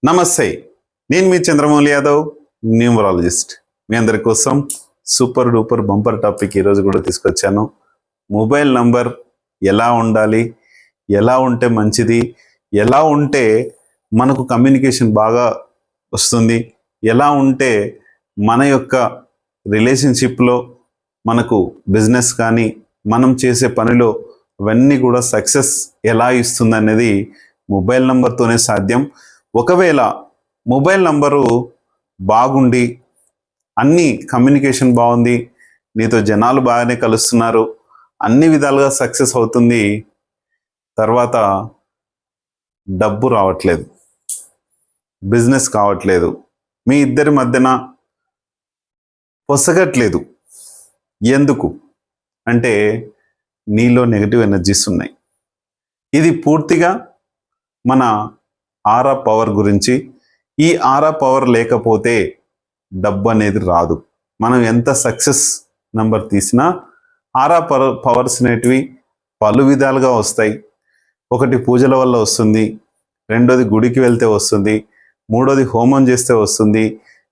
నమస్తే, నేను మీ చంద్రమౌళి యాదవ్, న్యూమరాలజిస్ట్. మీ అందరి కోసం సూపర్ డూపర్ బంపర్ టాపిక్ ఈరోజు కూడా తీసుకొచ్చాను. మొబైల్ నంబర్ ఎలా ఉండాలి, ఎలా ఉంటే మంచిది, ఎలా ఉంటే మనకు కమ్యూనికేషన్ బాగా వస్తుంది, ఎలా ఉంటే మన యొక్క రిలేషన్షిప్లో మనకు బిజినెస్ కానీ మనం చేసే పనిలో అవన్నీ కూడా సక్సెస్ ఎలా ఇస్తుంది అనేది మొబైల్ నంబర్తోనే సాధ్యం. ఒకవేళ మొబైల్ నంబరు బాగుండి అన్ని కమ్యూనికేషన్ బాగుంది, నీతో జనాలు బాగానే కలుస్తున్నారు, అన్ని విధాలుగా సక్సెస్ అవుతుంది, తర్వాత డబ్బు రావట్లేదు, బిజినెస్ కావట్లేదు, మీ ఇద్దరి మధ్యన పొసగట్లేదు. ఎందుకు అంటే నీలో నెగటివ్ ఎనర్జీస్ ఉన్నాయి. ఇది పూర్తిగా మన ఆరా పవర్ గురించి. ఈ ఆరా పవర్ లేకపోతే డబ్బు అనేది రాదు. మనం ఎంత సక్సెస్ నంబర్ తీసినా ఆరా పవర్స్ అనేటివి పలు విధాలుగా వస్తాయి. ఒకటి పూజల వల్ల వస్తుంది, రెండోది గుడికి వెళ్తే వస్తుంది, మూడోది హోమం చేస్తే వస్తుంది,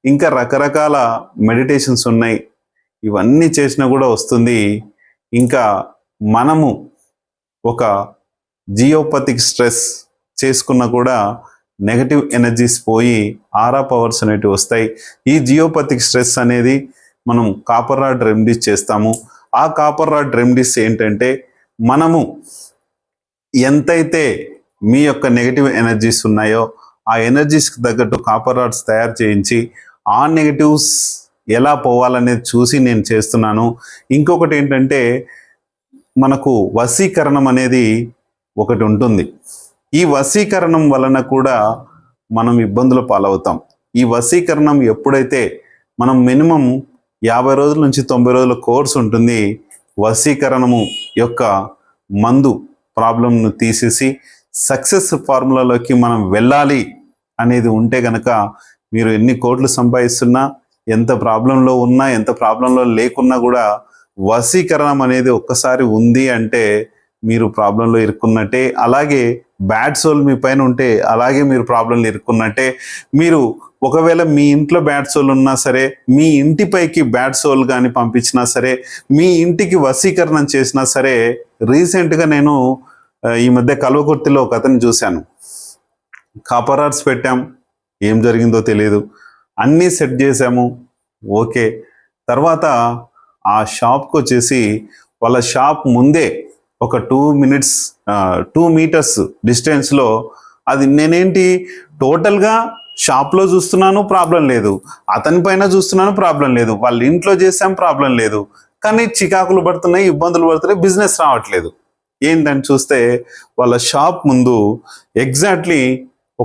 ఇంకా రకరకాల మెడిటేషన్స్ ఉన్నాయి, ఇవన్నీ చేసినా కూడా వస్తుంది. ఇంకా మనము ఒక జియోపతిక్ స్ట్రెస్ చేసుకున్నా కూడా నెగటివ్ ఎనర్జీస్ పోయి ఆరా పవర్స్ అనేటివి వస్తాయి. ఈ జియోపతిక్ స్ట్రెస్ అనేది మనం కాపర్ రాడ్ రెమెడీస్ చేస్తాము. ఆ కాపర్ రాడ్ రెమెడీస్ ఏంటంటే, మనము ఎంతైతే మీ యొక్క నెగటివ్ ఎనర్జీస్ ఉన్నాయో ఆ ఎనర్జీస్కి తగ్గట్టు కాపర్ రాడ్స్ తయారు చేయించి ఆ నెగటివ్స్ ఎలా పోవాలనేది చూసి నేను చేస్తున్నాను. ఇంకొకటి ఏంటంటే, మనకు వశీకరణం అనేది ఒకటి ఉంటుంది. ఈ వశీకరణం వలన కూడా మనం ఇబ్బందులు పాలవుతాం. ఈ వశీకరణం ఎప్పుడైతే మనం మినిమం 50 రోజుల నుంచి 90 రోజుల కోర్స్ ఉంటుంది. వశీకరణము యొక్క మందు ప్రాబ్లంను తీసేసి సక్సెస్ ఫార్ములాలోకి మనం వెళ్ళాలి అనేది ఉంటే కనుక మీరు ఎన్ని కోట్లు సంపాదిస్తున్నా, ఎంత ప్రాబ్లంలో ఉన్నా, ఎంత ప్రాబ్లంలో లేకున్నా కూడా వశీకరణం అనేది ఒక్కసారి ఉంది అంటే మీరు ప్రాబ్లంలో ఇరుక్కున్నట్టే. అలాగే బ్యాడ్ సోల్ మీ పైన ఉంటే అలాగే మీరు ప్రాబ్లంలో ఇరుక్కున్నట్టే. మీరు ఒకవేళ మీ ఇంట్లో బ్యాడ్ సోల్ ఉన్నా సరే, మీ ఇంటిపైకి బ్యాడ్ సోల్ కానీ పంపించినా సరే, మీ ఇంటికి వశీకరణం చేసినా సరే. రీసెంట్గా నేను ఈ మధ్య కల్వకుర్తిలో ఒక అతన్ని చూశాను. కాపర్ రాడ్స్ పెట్టాం, ఏం జరిగిందో తెలియదు, అన్నీ సెట్ చేసాము, ఓకే. తర్వాత ఆ షాప్కి వచ్చేసి వాళ్ళ షాప్ ముందే ఒక 2 మీటర్స్ డిస్టెన్స్లో అది నేనేంటి టోటల్గా షాప్లో చూస్తున్నాను, ప్రాబ్లం లేదు, అతని పైన చూస్తున్నాను, ప్రాబ్లం లేదు, వాళ్ళ ఇంట్లో చేసాం, ప్రాబ్లం లేదు, కానీ చికాకులు పడుతున్నాయి, ఇబ్బందులు పడుతున్నాయి, బిజినెస్ రావట్లేదు. ఏంటని చూస్తే వాళ్ళ షాప్ ముందు ఎగ్జాక్ట్లీ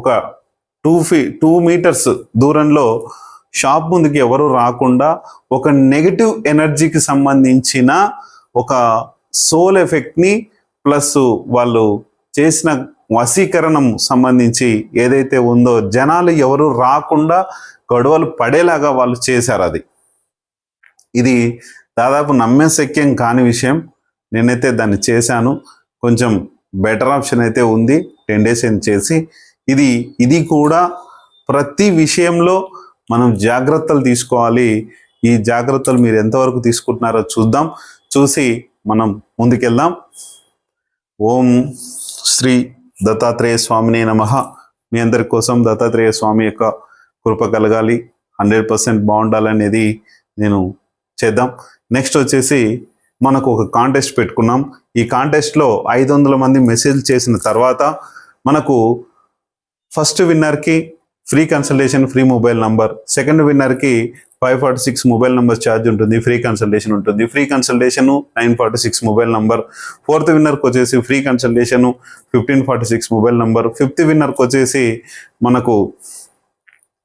ఒక 2 మీటర్స్ దూరంలో షాప్ ముందుకి ఎవరు రాకుండా ఒక నెగటివ్ ఎనర్జీకి సంబంధించిన ఒక సోల్ ఎఫెక్ట్ని ప్లస్ వాళ్ళు చేసిన వశీకరణం సంబంధించి ఏదైతే ఉందో జనాలు ఎవరు రాకుండా గొడవలు పడేలాగా వాళ్ళు చేశారు. ఇది దాదాపు నమ్మశక్యం కాని విషయం. నేనైతే దాన్ని చేశాను. కొంచెం బెటర్ ఆప్షన్ అయితే ఉంది. 10 days చేసి ఇది కూడా ప్రతి విషయంలో మనం జాగ్రత్తలు తీసుకోవాలి. ఈ జాగ్రత్తలు మీరు ఎంతవరకు తీసుకుంటున్నారో చూద్దాం. చూసి మనం ముందుకెళ్దాం. ఓం శ్రీ దత్తాత్రేయ స్వామినే నమః. మీ అందరి కోసం దత్తాత్రేయ స్వామి యొక్క కృప కలగాలి, 100% బాగుండాలనేది నేను చేద్దాం. నెక్స్ట్ వచ్చేసి మనకు ఒక కాంటెస్ట్ పెట్టుకున్నాం. ఈ కాంటెస్ట్లో 500 మంది మెసేజ్ చేసిన తర్వాత మనకు ఫస్ట్ విన్నర్కి free consultation, free mobile number, second విన్నర్కి 546 మొబైల్ నంబర్ ఛార్జ్ ఉంటుంది, ఫ్రీ కన్సల్టేషన్ ఉంటుంది. Free consultation 946 mobile number. Fourth విన్నర్కి వచ్చేసి free consultation 1546 mobile number. Fifth విన్నర్కి వచ్చేసి మనకు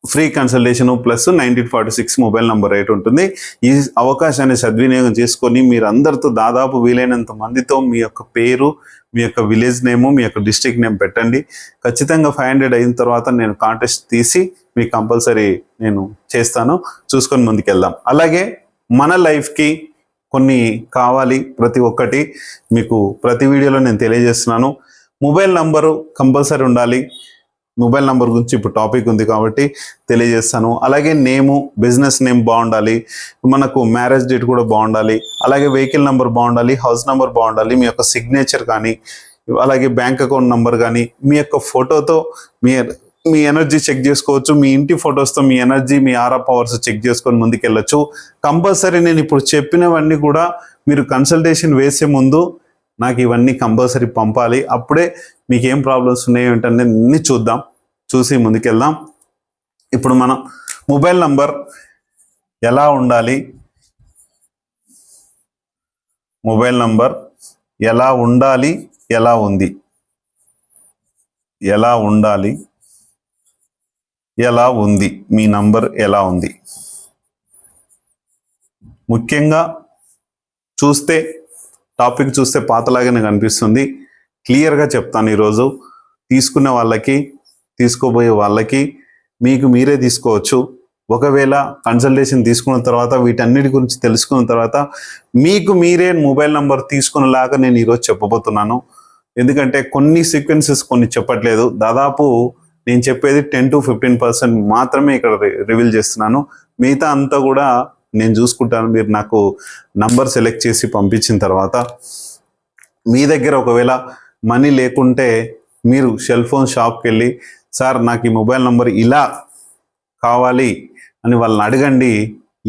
free consultation plus 1946 mobile number rate ఉంటుంది. ఈ అవకాశాన్ని సద్వినియోగం చేసుకొని మీరు అందరితో దాదాపు వీలైనంత మందితో మీ యొక్క పేరు, మీ యొక్క విలేజ్ నేము, మీ యొక్క డిస్ట్రిక్ట్ నేమ్ పెట్టండి. ఖచ్చితంగా 500 అయిన తర్వాత నేను కాంటెస్ట్ తీసి మీకు కంపల్సరీ నేను చేస్తాను. చూసుకొని ముందుకెళ్దాం. అలాగే మన లైఫ్కి కొన్ని కావాలి, ప్రతి ఒక్కటి మీకు ప్రతి వీడియోలో నేను తెలియజేస్తున్నాను. మొబైల్ నంబరు కంపల్సరీ ఉండాలి. మొబైల్ నంబర్ గురించి ఇప్పుడు టాపిక్ ఉంది కాబట్టి తెలియజేస్తాను. అలాగే బిజినెస్ నేమ్ బాగుండాలి, మనకు మ్యారేజ్ డేట్ కూడా బాగుండాలి, అలాగే వెహికల్ నెంబర్ బాగుండాలి, హౌస్ నెంబర్ బాగుండాలి, మీ యొక్క సిగ్నేచర్ కానీ, అలాగే బ్యాంక్ అకౌంట్ నెంబర్ కానీ, మీ యొక్క ఫోటోతో మీ ఎనర్జీ చెక్ చేసుకోవచ్చు. మీ ఇంటి ఫొటోస్తో మీ ఎనర్జీ, మీ ఆరా పవర్స్ చెక్ చేసుకొని ముందుకెళ్ళచ్చు. కంపల్సరీ నేను ఇప్పుడు చెప్పినవన్నీ కూడా మీరు కన్సల్టేషన్ వేసే ముందు నాకు ఇవన్నీ కంపల్సరీ పంపాలి. అప్పుడే మీకు ఏం ప్రాబ్లమ్స్ ఉన్నాయో ఏంటంటే అన్నీ చూసి ముందుకెళ్దాం. ఇప్పుడు మనం మొబైల్ నంబర్ ఎలా ఉండాలి, మొబైల్ నంబర్ ఎలా ఉండాలి, ఎలా ఉంది, ఎలా ఉండాలి, ఎలా ఉంది, మీ నంబర్ ఎలా ఉంది. ముఖ్యంగా టాపిక్ చూస్తే పాతలాగానే కనిపిస్తుంది. క్లియర్గా చెప్తాను ఈరోజు. తీసుకునే వాళ్ళకి, తీసుకోబోయే వాళ్ళకి మీకు మీరే తీసుకోవచ్చు. ఒకవేళ కన్సల్టేషన్ తీసుకున్న తర్వాత, వీటన్నిటి గురించి తెలుసుకున్న తర్వాత మీకు మీరే మొబైల్ నంబర్ తీసుకునేలాగా నేను ఈరోజు చెప్పబోతున్నాను. ఎందుకంటే కొన్ని సీక్వెన్సెస్ కొన్ని చెప్పట్లేదు. దాదాపు నేను చెప్పేది 10 to 15% మాత్రమే ఇక్కడ రివీల్ చేస్తున్నాను. మిగతా అంతా కూడా నేను చూసుకుంటాను. మీరు నాకు నంబర్ సెలెక్ట్ చేసి పంపించిన తర్వాత, మీ దగ్గర ఒకవేళ మనీ లేకుంటే మీరు సెల్ ఫోన్ షాప్కి వెళ్ళి, సార్ నాకు ఈ మొబైల్ నంబర్ ఇలా కావాలి అని వాళ్ళని అడగండి.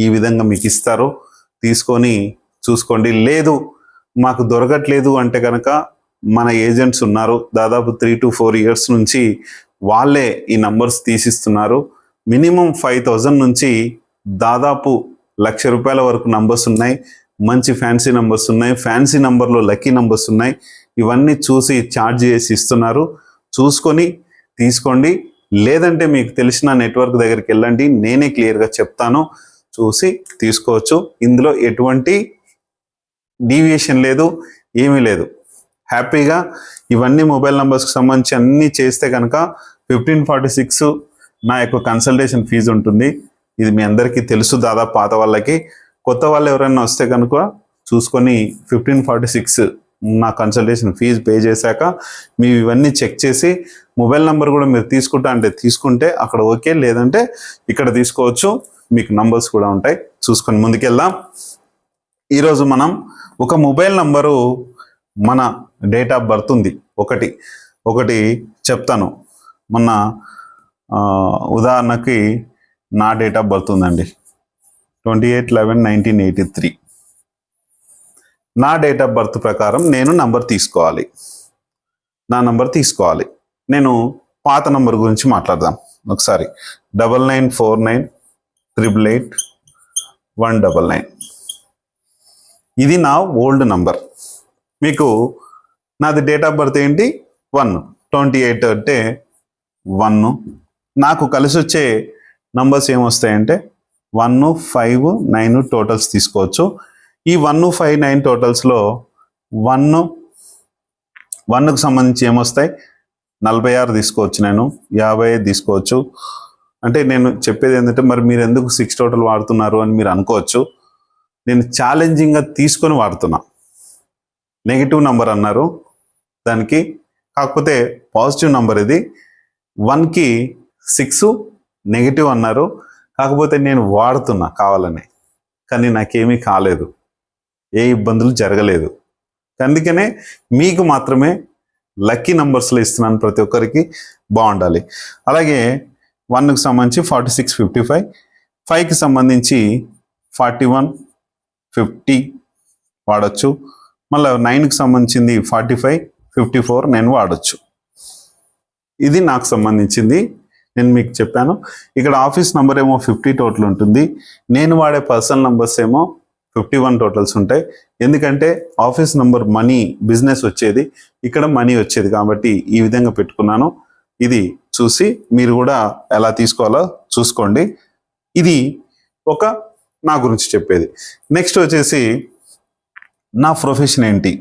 ఈ విధంగా మీకు ఇస్తారు. తీసుకొని చూసుకోండి. లేదు మాకు దొరకట్లేదు అంటే కనుక మన ఏజెంట్స్ ఉన్నారు. దాదాపు 3 to 4 years నుంచి వాళ్ళే ఈ నంబర్స్ తీసిస్తున్నారు. మినిమం 5,000 నుంచి దాదాపు ₹1,00,000 వరకు నంబర్స్ ఉన్నాయి. మంచి ఫ్యాన్సీ నంబర్స్ ఉన్నాయి. ఫ్యాన్సీ నంబర్లో లక్కీ నంబర్స్ ఉన్నాయి. ఇవన్నీ చూసి ఛార్జ్ చేసి ఇస్తున్నారు. చూసుకొని తీసుకోండి. లేదంటే మీకు తెలిసిన నెట్వర్క్ దగ్గరికి వెళ్ళండి. నేనే క్లియర్గా చెప్తాను. చూసి తీసుకోవచ్చు. ఇందులో ఎటువంటి డీవియేషన్ లేదు, ఏమీ లేదు. హ్యాపీగా ఇవన్నీ మొబైల్ నెంబర్స్కి సంబంధించి అన్నీ చేస్తే కనుక 1546 నా యొక్క కన్సల్టేషన్ ఫీజు ఉంటుంది. ఇది మీ అందరికీ తెలుసు. దాదాపు పాత వాళ్ళకి. కొత్త వాళ్ళు ఎవరైనా వస్తే కనుక చూసుకొని 1546 నా కన్సల్టేషన్ ఫీజు పే చేశాక మీ ఇవన్నీ చెక్ చేసి మొబైల్ నెంబర్ కూడా మీరు తీసుకుంటే అక్కడ ఓకే, లేదంటే ఇక్కడ తీసుకోవచ్చు. మీకు నంబర్స్ కూడా ఉంటాయి. చూసుకొని ముందుకెళ్దాం. ఈరోజు మనం ఒక మొబైల్ నంబరు, మన డేట్ ఆఫ్ బర్త్ ఉంది. ఒకటి చెప్తాను. మొన్న ఉదాహరణకి నా డేట్ ఆఫ్ బర్త్ ఉందండి, 28/11/1983. నా డేట్ ఆఫ్ బర్త్ ప్రకారం నేను నంబర్ తీసుకోవాలి. నా నంబర్ తీసుకోవాలి. నేను పాత నంబర్ గురించి మాట్లాడదాం ఒకసారి. 9949888199. ఇది నా ఓల్డ్ నంబర్. మీకు నాది డేట్ ఆఫ్ బర్త్ ఏంటి? 1/28 అంటే 1. నాకు కలిసి వచ్చే నంబర్స్ ఏమొస్తాయంటే 1, 5, 9 టోటల్స్ తీసుకోవచ్చు. ఈ 1, 5, 9 టోటల్స్లో 1కు సంబంధించి ఏమొస్తాయి? 46 తీసుకోవచ్చు, నేను 55 తీసుకోవచ్చు. అంటే నేను చెప్పేది ఏంటంటే, మరి మీరు ఎందుకు 6 టోటల్ వాడుతున్నారు అని మీరు అనుకోవచ్చు. నేను ఛాలెంజింగ్గా తీసుకొని వాడుతున్నా. నెగిటివ్ నంబర్ అన్నారు దానికి, కాకపోతే పాజిటివ్ నంబర్ ఇది. 1కి 6 నెగిటివ్ అన్నారు, కాకపోతే నేను వాడుతున్నా కావాలని. కానీ నాకేమీ కాలేదు, ఏ ఇబ్బందులు జరగలేదు. అందుకనే మీకు మాత్రమే లక్కీ నంబర్స్లో ఇస్తున్నాను. ప్రతి ఒక్కరికి బాగుండాలి. అలాగే 1కి సంబంధించి 46, 55, 5కి సంబంధించి 41, 50 వాడచ్చు. మళ్ళీ 9కి సంబంధించింది 45, 54 నేను వాడచ్చు. ఇది నాకు సంబంధించింది. నేను మీకు చెప్పాను. ఇక్కడ ఆఫీస్ నెంబర్ ఏమో 50 టోటల్ ఉంటుంది. నేను వాడే పర్సనల్ నంబర్స్ ఏమో 51 టోటల్స్ ఉంటాయి. ఎందుకంటే ఆఫీస్ నెంబర్ మనీ, బిజినెస్ వచ్చేది, ఇక్కడ మనీ వచ్చేది కాబట్టి ఈ విధంగా పెట్టుకున్నాను. ఇది చూసి మీరు కూడా ఎలా తీసుకోవాలో చూసుకోండి. ఇది నా గురించి చెప్పేది. నెక్స్ట్ వచ్చేసి నా ప్రొఫెషన్ ఏంటి?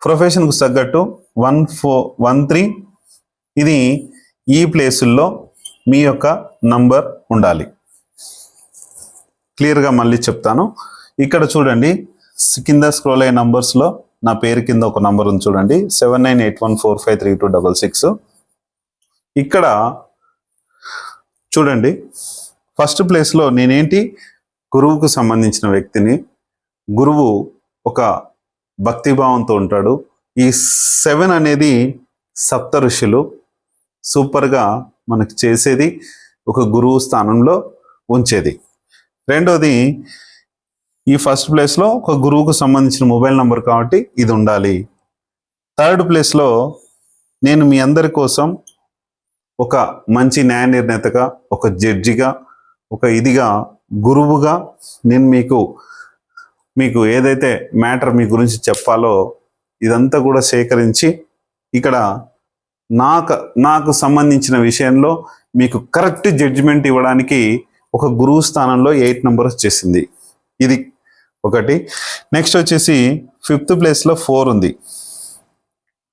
ప్రొఫెషన్కు తగ్గట్టు 13 ఇది ఈ ప్లేసుల్లో మీ యొక్క నంబర్ ఉండాలి. క్లియర్గా మళ్ళీ చెప్తాను. ఇక్కడ చూడండి, కింద స్క్రోల్ అయ్యే నంబర్స్లో నా పేరు కింద ఒక నంబర్ ఉంది చూడండి, 7981453266. ఇక్కడ చూడండి, ఫస్ట్ ప్లేస్లో నేనేంటి, గురువుకు సంబంధించిన వ్యక్తిని. గురువు ఒక భక్తిభావంతో ఉంటాడు. ఈ 7 అనేది సప్త ఋషులు సూపర్గా మనకు చేసేది, ఒక గురువు స్థానంలో ఉంచేది. రెండోది, ఈ ఫస్ట్ ప్లేస్లో ఒక గురువుకు సంబంధించిన మొబైల్ నంబర్ కాబట్టి ఇది ఉండాలి. థర్డ్ ప్లేస్లో నేను మీ అందరి కోసం ఒక మంచి న్యాయ నిర్ణేతగా, ఒక జడ్జిగా, ఒక ఇదిగా, గురువుగా నేను మీకు ఏదైతే మ్యాటర్ మీ గురించి చెప్పాలో ఇదంతా కూడా సేకరించి ఇక్కడ నాకు సంబంధించిన విషయంలో మీకు కరెక్ట్ జడ్జిమెంట్ ఇవ్వడానికి ఒక గురువు స్థానంలో 8 నెంబర్ వచ్చేసింది. ఇది ఒకటి. నెక్స్ట్ వచ్చేసి 5th ప్లేస్లో 4 ఉంది.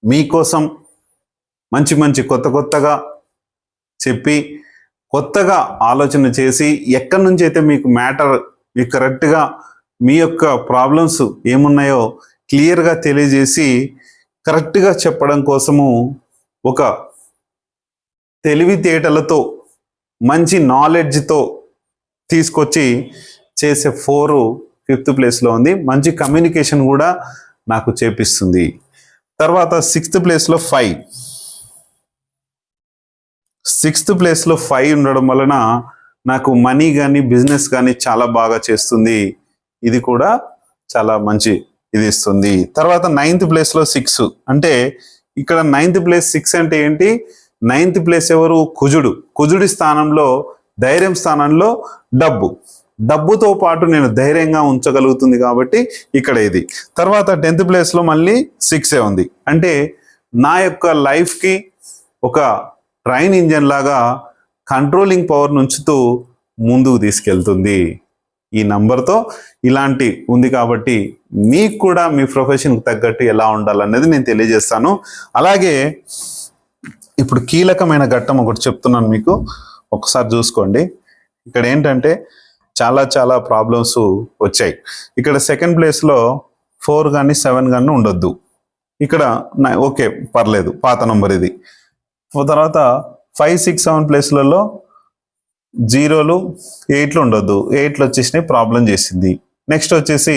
మీకోసం మంచి కొత్తగా చెప్పి, కొత్తగా ఆలోచన చేసి, ఎక్కడి నుంచి అయితే మీకు మ్యాటర్, మీకు కరెక్ట్గా మీ యొక్క ప్రాబ్లమ్స్ ఏమున్నాయో క్లియర్గా తెలియజేసి కరెక్ట్గా చెప్పడం కోసము ఒక తెలివితేటలతో, మంచి నాలెడ్జ్తో తీసుకొచ్చి చేసే 4 5th ప్లేస్లో ఉంది. మంచి కమ్యూనికేషన్ కూడా నాకు చేపిస్తుంది. తర్వాత 6th ప్లేస్లో 5. 6th ప్లేస్లో 5 ఉండడం వలన నాకు మనీ కానీ బిజినెస్ కానీ చాలా బాగా చేస్తుంది. ఇది కూడా చాలా మంచి ఇది ఇస్తుంది. తర్వాత 9th ప్లేస్లో 6 అంటే ఇక్కడ 9th ప్లేస్ 6 అంటే ఏంటి, 9th ప్లేస్ ఎవరు, కుజుడి స్థానంలో, ధైర్యం స్థానంలో డబ్బుతో పాటు నేను ధైర్యంగా ఉంచగలుగుతుంది కాబట్టి ఇక్కడ ఇది. తర్వాత 10th ప్లేస్లో మళ్ళీ 6 ఉంది. అంటే నా యొక్క లైఫ్కి ఒక ట్రైన్ ఇంజన్ లాగా కంట్రోలింగ్ పవర్ ఉంచుతూ ముందుకు తీసుకెళ్తుంది. ఈ నంబర్తో ఇలాంటి ఉంది కాబట్టి మీకు కూడా మీ ప్రొఫెషన్కి తగ్గట్టు ఎలా ఉండాలనేది నేను తెలియజేస్తాను. అలాగే ఇప్పుడు కీలకమైన ఘట్టం ఒకటి చెప్తున్నాను మీకు, ఒకసారి చూసుకోండి. ఇక్కడ ఏంటంటే చాలా ప్రాబ్లమ్స్ వచ్చాయి. ఇక్కడ 2nd ప్లేస్లో 4 కానీ 7 కానీ ఉండొద్దు. ఇక్కడ ఓకే పర్లేదు, పాత నంబర్ ఇది. తర్వాత 5, 6, 7 ప్లేస్లలో 0లు 8లు ఉండొద్దు. 8లు వచ్చేసినాయి, ప్రాబ్లం చేసింది. నెక్స్ట్ వచ్చేసి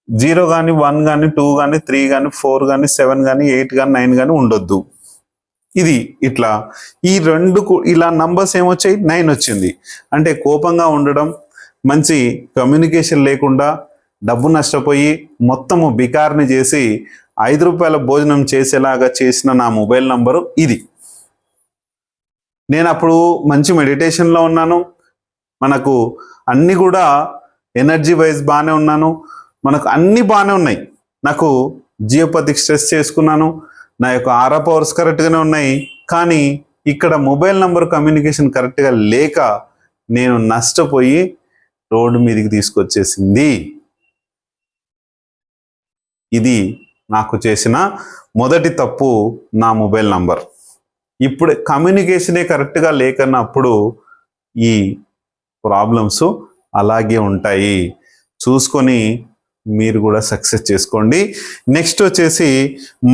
0 కానీ 1 కానీ 2 కానీ 3 కానీ 4 కానీ 7 కానీ 8 కానీ 9 కానీ ఉండొద్దు. ఇది ఇట్లా ఈ 2 ఇలా నంబర్స్ ఏమొచ్చాయి, 9 వచ్చింది. అంటే కోపంగా ఉండడం, మంచి కమ్యూనికేషన్ లేకుండా, డబ్బు నష్టపోయి మొత్తము బికార్ని చేసి 5 రూపాయల భోజనం చేసేలాగా చేసిన నా మొబైల్ నంబరు ఇది. నేను అప్పుడు మంచి మెడిటేషన్లో ఉన్నాను, మనకు అన్నీ కూడా ఎనర్జీ వైజ్ బాగానే ఉన్నాను, మనకు అన్నీ బాగానే ఉన్నాయి. నాకు జియోపతిక్ స్ట్రెస్ చేసుకున్నాను, నా యొక్క ఆరా పవర్స్ కరెక్ట్గానే ఉన్నాయి. కానీ ఇక్కడ మొబైల్ నంబర్ కమ్యూనికేషన్ కరెక్ట్గా లేక నేను నష్టపోయి రోడ్డు మీదకి తీసుకొచ్చేసింది. ఇది నాకు చేసిన మొదటి తప్పు, నా మొబైల్ నంబర్. ఇప్పుడు కమ్యూనికేషనే కరెక్ట్గా లేకన్నప్పుడు ఈ ప్రాబ్లమ్స్ అలాగే ఉంటాయి. చూసుకొని మీరు కూడా సక్సెస్ చేసుకోండి. నెక్స్ట్ వచ్చేసి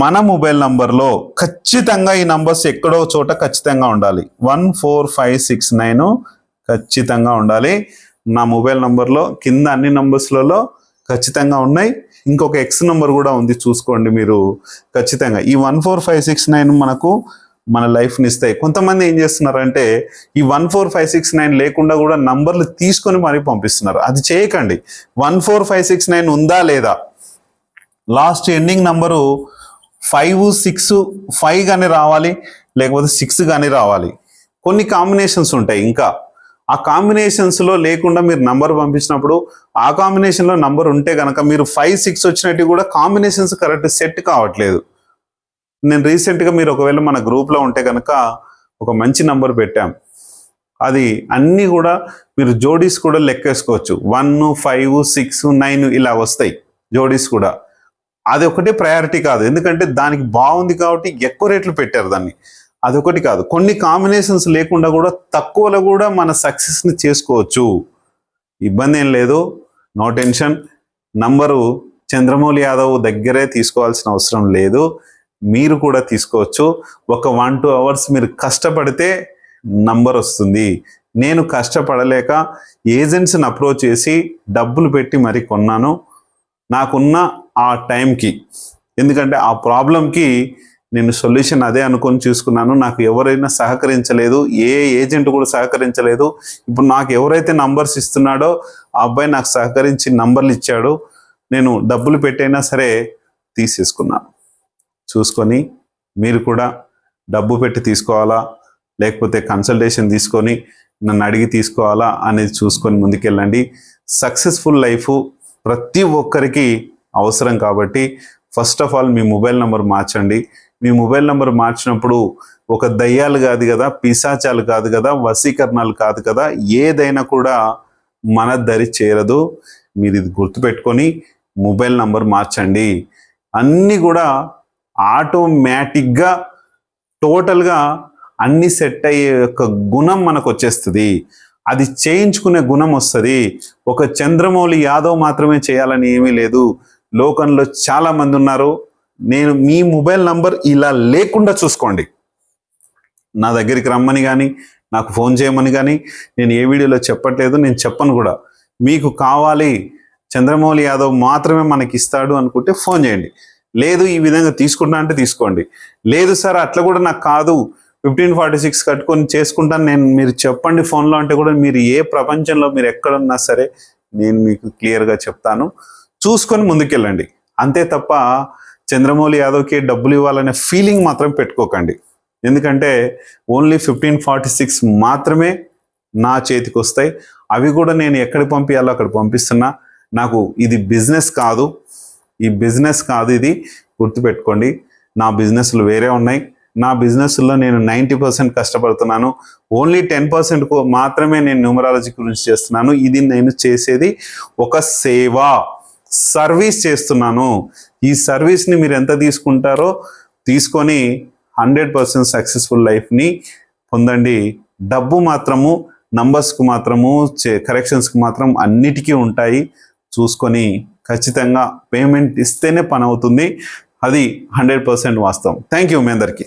మన మొబైల్ నంబర్లో ఖచ్చితంగా ఈ నంబర్స్ ఎక్కడో చోట ఖచ్చితంగా ఉండాలి. 1, 4, 5, 6, 9 ఖచ్చితంగా ఉండాలి. నా మొబైల్ నంబర్లో కింద అన్ని నంబర్స్లలో ఖచ్చితంగా ఉన్నాయి. ఇంకొక ఎక్స్ నంబర్ కూడా ఉంది, చూసుకోండి మీరు ఖచ్చితంగా. ఈ 1, 4, 5, 6, 9 మనకు మన లైఫ్ని ఇస్తాయి. కొంతమంది ఏం చేస్తున్నారంటే ఈ 1, 4, 5, 6, 9 లేకుండా కూడా నంబర్లు తీసుకొని మరీ పంపిస్తున్నారు. అది చేయకండి. 1, 4, 5, 6, 9 ఉందా లేదా, లాస్ట్ ఎండింగ్ నంబరు 5, 6, 5 కానీ రావాలి, లేకపోతే 6 కానీ రావాలి. కొన్ని కాంబినేషన్స్ ఉంటాయి. ఇంకా ఆ కాంబినేషన్స్లో లేకుండా మీరు నంబర్ పంపించినప్పుడు ఆ కాంబినేషన్లో నంబర్ ఉంటే కనుక మీరు 5, 6 వచ్చినట్టు కూడా కాంబినేషన్స్ కరెక్ట్ సెట్ కావట్లేదు. నేను రీసెంట్గా మీరు ఒకవేళ మన గ్రూప్లో ఉంటే కనుక ఒక మంచి నంబర్ పెట్టాం. అది అన్నీ కూడా మీరు జోడీస్ కూడా లెక్కేసుకోవచ్చు. 1, 5, 6, 9 ఇలా వస్తాయి జోడీస్ కూడా. అది ఒకటే ప్రయారిటీ కాదు, ఎందుకంటే దానికి బాగుంది కాబట్టి ఎక్కువ రేట్లు పెట్టారు దాన్ని. అదొకటి కాదు, కొన్ని కాంబినేషన్స్ లేకుండా కూడా తక్కువలో కూడా మన సక్సెస్ని చేసుకోవచ్చు. ఇబ్బంది ఏం లేదు, no tension. Number Chandramouli Yadav దగ్గరే తీసుకోవాల్సిన అవసరం లేదు. మీరు కూడా తీసుకోవచ్చు. ఒక 1-2 అవర్స్ మీరు కష్టపడితే నంబర్ వస్తుంది. నేను కష్టపడలేక ఏజెంట్స్ని అప్రోచ్ చేసి డబ్బులు పెట్టి మరి కొన్నాను. నాకున్న ఆ టైంకి, ఎందుకంటే ఆ ప్రాబ్లంకి నేను సొల్యూషన్ అదే అనుకొని చూసుకున్నాను. నాకు ఎవరైనా సహకరించలేదు, ఏ ఏజెంట్ కూడా సహకరించలేదు. ఇప్పుడు నాకు ఎవరైతే నంబర్స్ ఇస్తున్నాడో ఆ అబ్బాయి నాకు సహకరించి నంబర్లు ఇచ్చాడు. నేను డబ్బులు పెట్టైనా సరే తీసేసుకున్నాను. చూసుకొని మీరు కూడా డబ్బు పెట్టి తీసుకోవాలా, లేకపోతే కన్సల్టేషన్ తీసుకొని నన్ను అడిగి తీసుకోవాలా అనేది చూసుకొని ముందుకెళ్ళండి. సక్సెస్ఫుల్ లైఫ్ ప్రతి ఒక్కరికి అవసరం కాబట్టి first of all me mobile number మార్చండి. మీ మొబైల్ నెంబర్ మార్చినప్పుడు ఒక దయ్యాలు కాదు కదా, పిశాచాలు కాదు కదా, వశీకరణాలు కాదు కదా, ఏదైనా కూడా మన దరి చేరదు. మీరు ఇది గుర్తుపెట్టుకొని మొబైల్ నెంబర్ మార్చండి. అన్నీ కూడా ఆటోమేటిక్గా టోటల్గా అన్ని సెట్ అయ్యే యొక్క గుణం మనకు వచ్చేస్తుంది. అది చేయించుకునే గుణం వస్తుంది. ఒక చంద్రమౌళి యాదవ్ మాత్రమే చేయాలని ఏమీ లేదు. లోకంలో చాలా మంది ఉన్నారు. నేను మీ మొబైల్ నంబర్ ఇలా లేకుండా చూసుకోండి. నా దగ్గరికి రమ్మని కానీ, నాకు ఫోన్ చేయమని కానీ నేను ఏ వీడియోలో చెప్పట్లేదు, నేను చెప్పను కూడా. మీకు కావాలి చంద్రమౌళి యాదవ్ మాత్రమే మనకి ఇస్తాడు అనుకుంటే ఫోన్ చేయండి. లేదు ఈ విధంగా తీసుకుంటా అంటే తీసుకోండి. లేదు సార్ అట్లా కూడా నాకు కాదు, 1546 కట్టుకొని చేసుకుంటాను నేను, మీరు చెప్పండి ఫోన్లో అంటే కూడా, మీరు ఏ ప్రపంచంలో మీరు ఎక్కడున్నా సరే నేను మీకు క్లియర్గా చెప్తాను. చూసుకొని ముందుకెళ్ళండి. అంతే తప్ప చంద్రమౌళి యాదవ్కి డబ్బులు ఇవ్వాలనే ఫీలింగ్ మాత్రం పెట్టుకోకండి. ఎందుకంటే ఓన్లీ 1546 మాత్రమే నా చేతికి వస్తాయి. అవి కూడా నేను ఎక్కడికి పంపించాలో అక్కడ పంపిస్తున్నా. నాకు ఇది బిజినెస్ కాదు, ఈ బిజినెస్ కాదు, ఇది గుర్తుపెట్టుకోండి. నా బిజినెస్లు వేరే ఉన్నాయి. నా బిజినెస్లో నేను 90% కష్టపడుతున్నాను. ఓన్లీ 10% మాత్రమే నేను న్యూమరాలజీ గురించి చేస్తున్నాను. ఇది నేను చేసేది ఒక సేవ, సర్వీస్ చేస్తున్నాను. ఈ సర్వీస్ని మీరు ఎంత తీసుకుంటారో తీసుకొని 100% సక్సెస్ఫుల్ లైఫ్ని పొందండి. డబ్బు మాత్రము నంబర్స్కి మాత్రము, కరెక్షన్స్కి మాత్రం అన్నిటికీ ఉంటాయి. చూసుకొని ఖచ్చితంగా పేమెంట్ ఇస్తేనే పని అవుతుంది. అది 100% వాస్తవం. థ్యాంక్ యూ మీ అందరికీ.